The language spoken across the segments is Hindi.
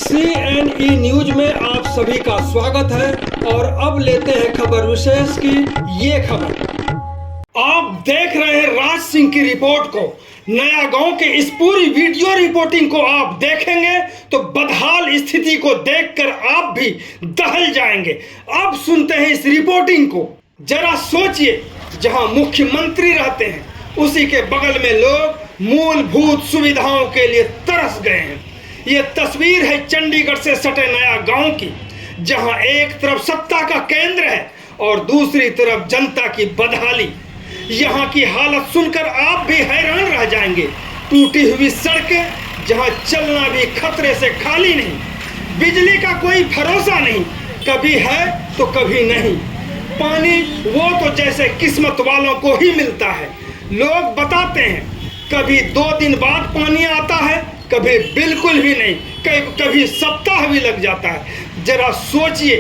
CNE न्यूज में आप सभी का स्वागत है और अब लेते हैं खबर विशेष की ये खबर। आप देख रहे हैं राज सिंह की रिपोर्ट को। नया गांव के इस पूरी वीडियो रिपोर्टिंग को आप देखेंगे तो बदहाल स्थिति को देखकर आप भी दहल जाएंगे। अब सुनते हैं इस रिपोर्टिंग को। जरा सोचिए, जहां मुख्यमंत्री रहते हैं उसी के बगल में लोग मूलभूत सुविधाओं के लिए तरस गए हैं। ये तस्वीर है चंडीगढ़ से सटे नया गांव की, जहां एक तरफ सत्ता का केंद्र है और दूसरी तरफ जनता की बदहाली। यहाँ की हालत सुनकर आप भी हैरान रह जाएंगे। टूटी हुई सड़कें, जहाँ चलना भी खतरे से खाली नहीं। बिजली का कोई भरोसा नहीं, कभी है तो कभी नहीं। पानी वो तो जैसे किस्मत वालों को ही मिलता है। लोग बताते हैं कभी 2 दिन बाद पानी आता है, कभी बिल्कुल भी नहीं, कभी सप्ताह भी लग जाता है। जरा सोचिए,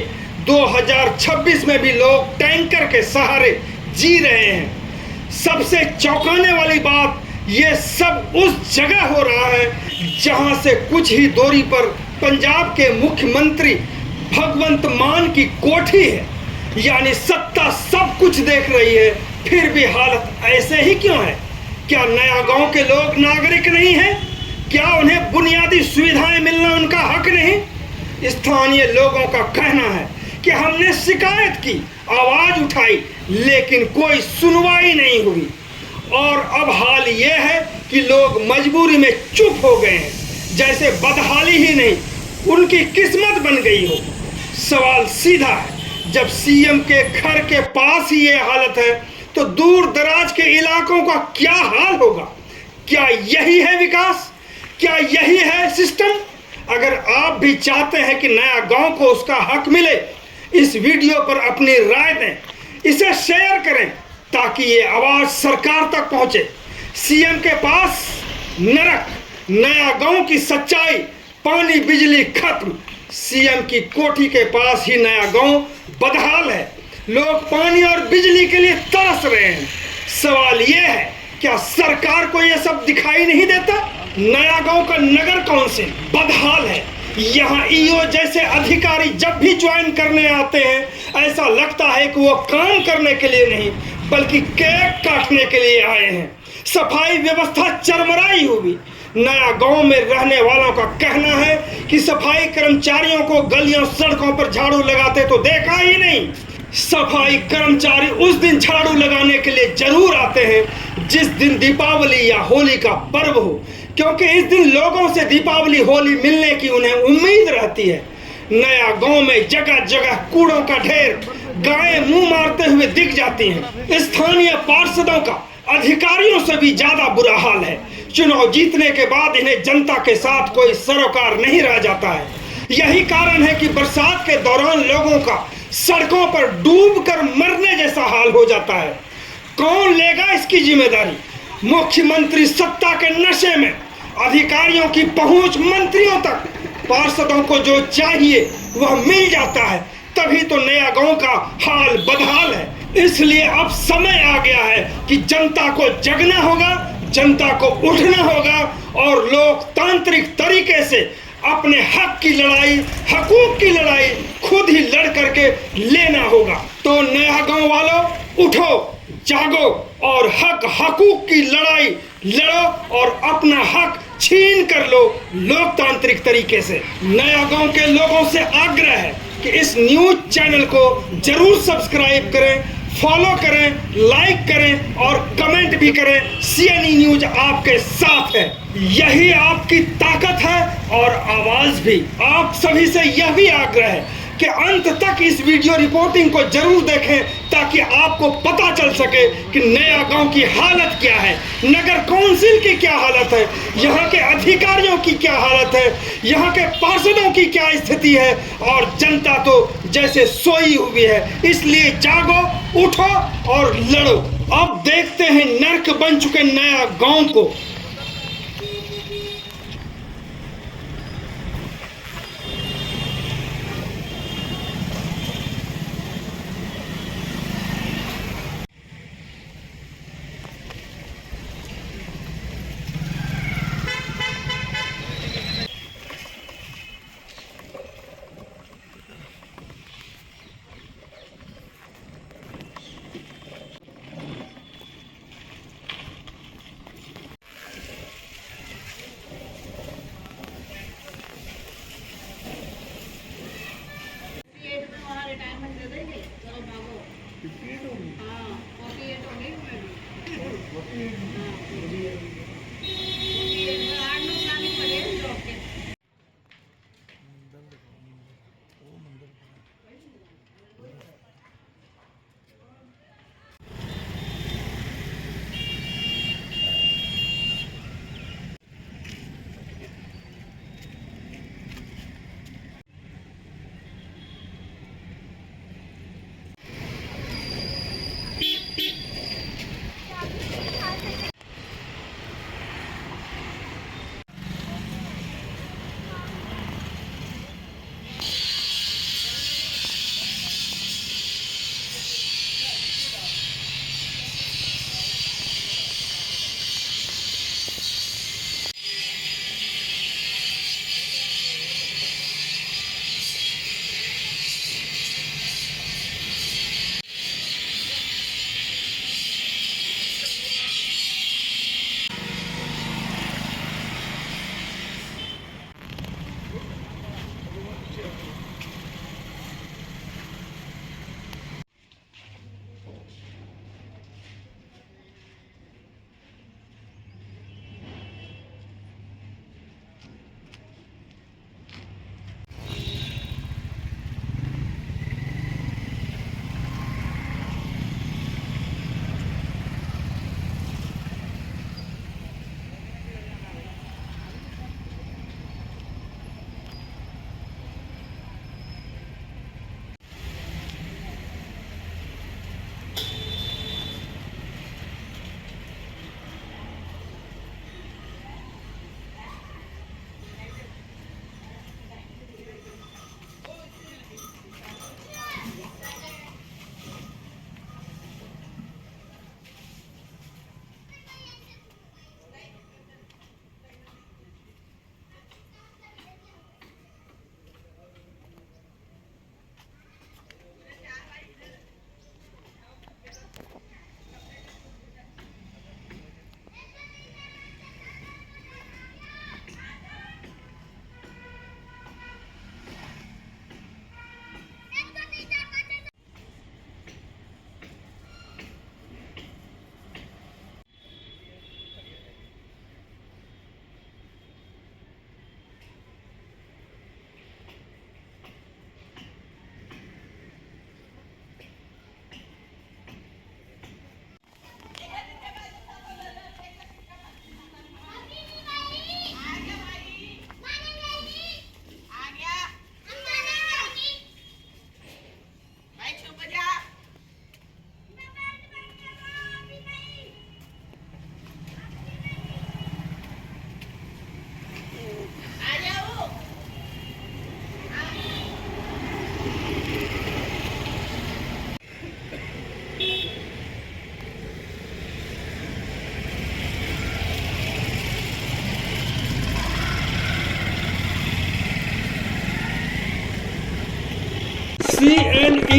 2026 में भी लोग टैंकर के सहारे जी रहे हैं। सबसे चौंकाने वाली बात, ये सब उस जगह हो रहा है जहां से कुछ ही दूरी पर पंजाब के मुख्यमंत्री भगवंत मान की कोठी है। यानी सत्ता सब कुछ देख रही है, फिर भी हालत ऐसे ही क्यों है? क्या नया गांव के लोग नागरिक नहीं हैं? क्या उन्हें बुनियादी सुविधाएं मिलना उनका हक नहीं? स्थानीय लोगों का कहना है कि हमने शिकायत की, आवाज उठाई, लेकिन कोई सुनवाई नहीं हुई। और अब हाल ये है कि लोग मजबूरी में चुप हो गए हैं, जैसे बदहाली ही नहीं उनकी किस्मत बन गई हो। सवाल सीधा है, जब सीएम के घर के पास ही ये हालत है तो दूर दराज के इलाकों का क्या हाल होगा? क्या यही है विकास? क्या यही है सिस्टम? अगर आप भी चाहते हैं कि नया गांव को उसका हक मिले, इस वीडियो पर अपनी राय दें, इसे शेयर करें ताकि ये आवाज सरकार तक पहुंचे। सीएम के पास नरक, नया गांव की सच्चाई, पानी बिजली खत्म। सीएम की कोठी के पास ही नया गांव बदहाल है। लोग पानी और बिजली के लिए तरस रहे हैं। सवाल यह है, क्या सरकार को यह सब दिखाई नहीं देता? नया गांव का नगर काउंसिल बदहाल है। यहाँ ईओ जैसे अधिकारी जब भी ज्वाइन करने आते हैं, ऐसा लगता है कि वो काम करने के लिए नहीं बल्कि केक काटने के लिए आए हैं। सफाई व्यवस्था चरमराई हुई। नया गांव में रहने वालों का कहना है कि सफाई कर्मचारियों को गलियों सड़कों पर झाड़ू लगाते तो देखा ही नहीं। सफाई कर्मचारी उस दिन झाड़ू लगाने के लिए जरूर आते हैं जिस दिन दीपावली या होली का पर्व हो, क्योंकि इस दिन लोगों से दीपावली होली मिलने की उन्हें उम्मीद रहती है। नया गांव में जगह जगह कूड़ों का ढेर, गायें मुंह मारते हुए दिख जाती हैं। स्थानीय पार्षदों का अधिकारियों से भी ज्यादा बुरा हाल है। चुनाव जीतने के बाद इन्हें जनता के साथ कोई सरोकार नहीं रह जाता है। यही कारण है कि बरसात के दौरान लोगों का सड़कों पर डूबकर मरने जैसा हाल हो जाता है। कौन लेगा इसकी जिम्मेदारी? मुख्यमंत्री सत्ता के नशे में, अधिकारियों की पहुंच मंत्रियों तक, पार्षदों को जो चाहिए वह मिल जाता है, तभी तो नया गांव का हाल बदहाल है। इसलिए अब समय आ गया है कि जनता को जगना होगा, जनता को उठना होगा और लोकतांत्रिक तरीके से अपने हक की लड़ाई, हकूक की लड़ाई खुद ही लड़ करके लेना होगा। तो नया गांव वालों, उठो, जागो और हक हकूक की लड़ाई लड़ो और अपना हक छीन कर लो लोकतांत्रिक तरीके से। नया गांव के लोगों से आग्रह है कि इस न्यूज चैनल को जरूर सब्सक्राइब करें, फॉलो करें, लाइक करें और कमेंट भी करें। सीएनई न्यूज आपके साथ है, यही आपकी ताकत है और आवाज भी। आप सभी से यह भी आग्रह है कि अंत तक इस वीडियो रिपोर्टिंग को जरूर देखें ताकि आपको पता चल सके कि नया गांव की हालत क्या है, नगर काउंसिल की क्या हालत है, यहाँ के अधिकारियों की क्या हालत है, यहाँ के पार्षदों की क्या स्थिति है और जनता तो जैसे सोई हुई है। इसलिए जागो, उठो और लड़ो। अब देखते हैं नर्क बन चुके नया गांव को।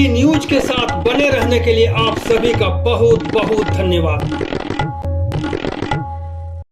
नई न्यूज के साथ बने रहने के लिए आप सभी का बहुत बहुत धन्यवाद।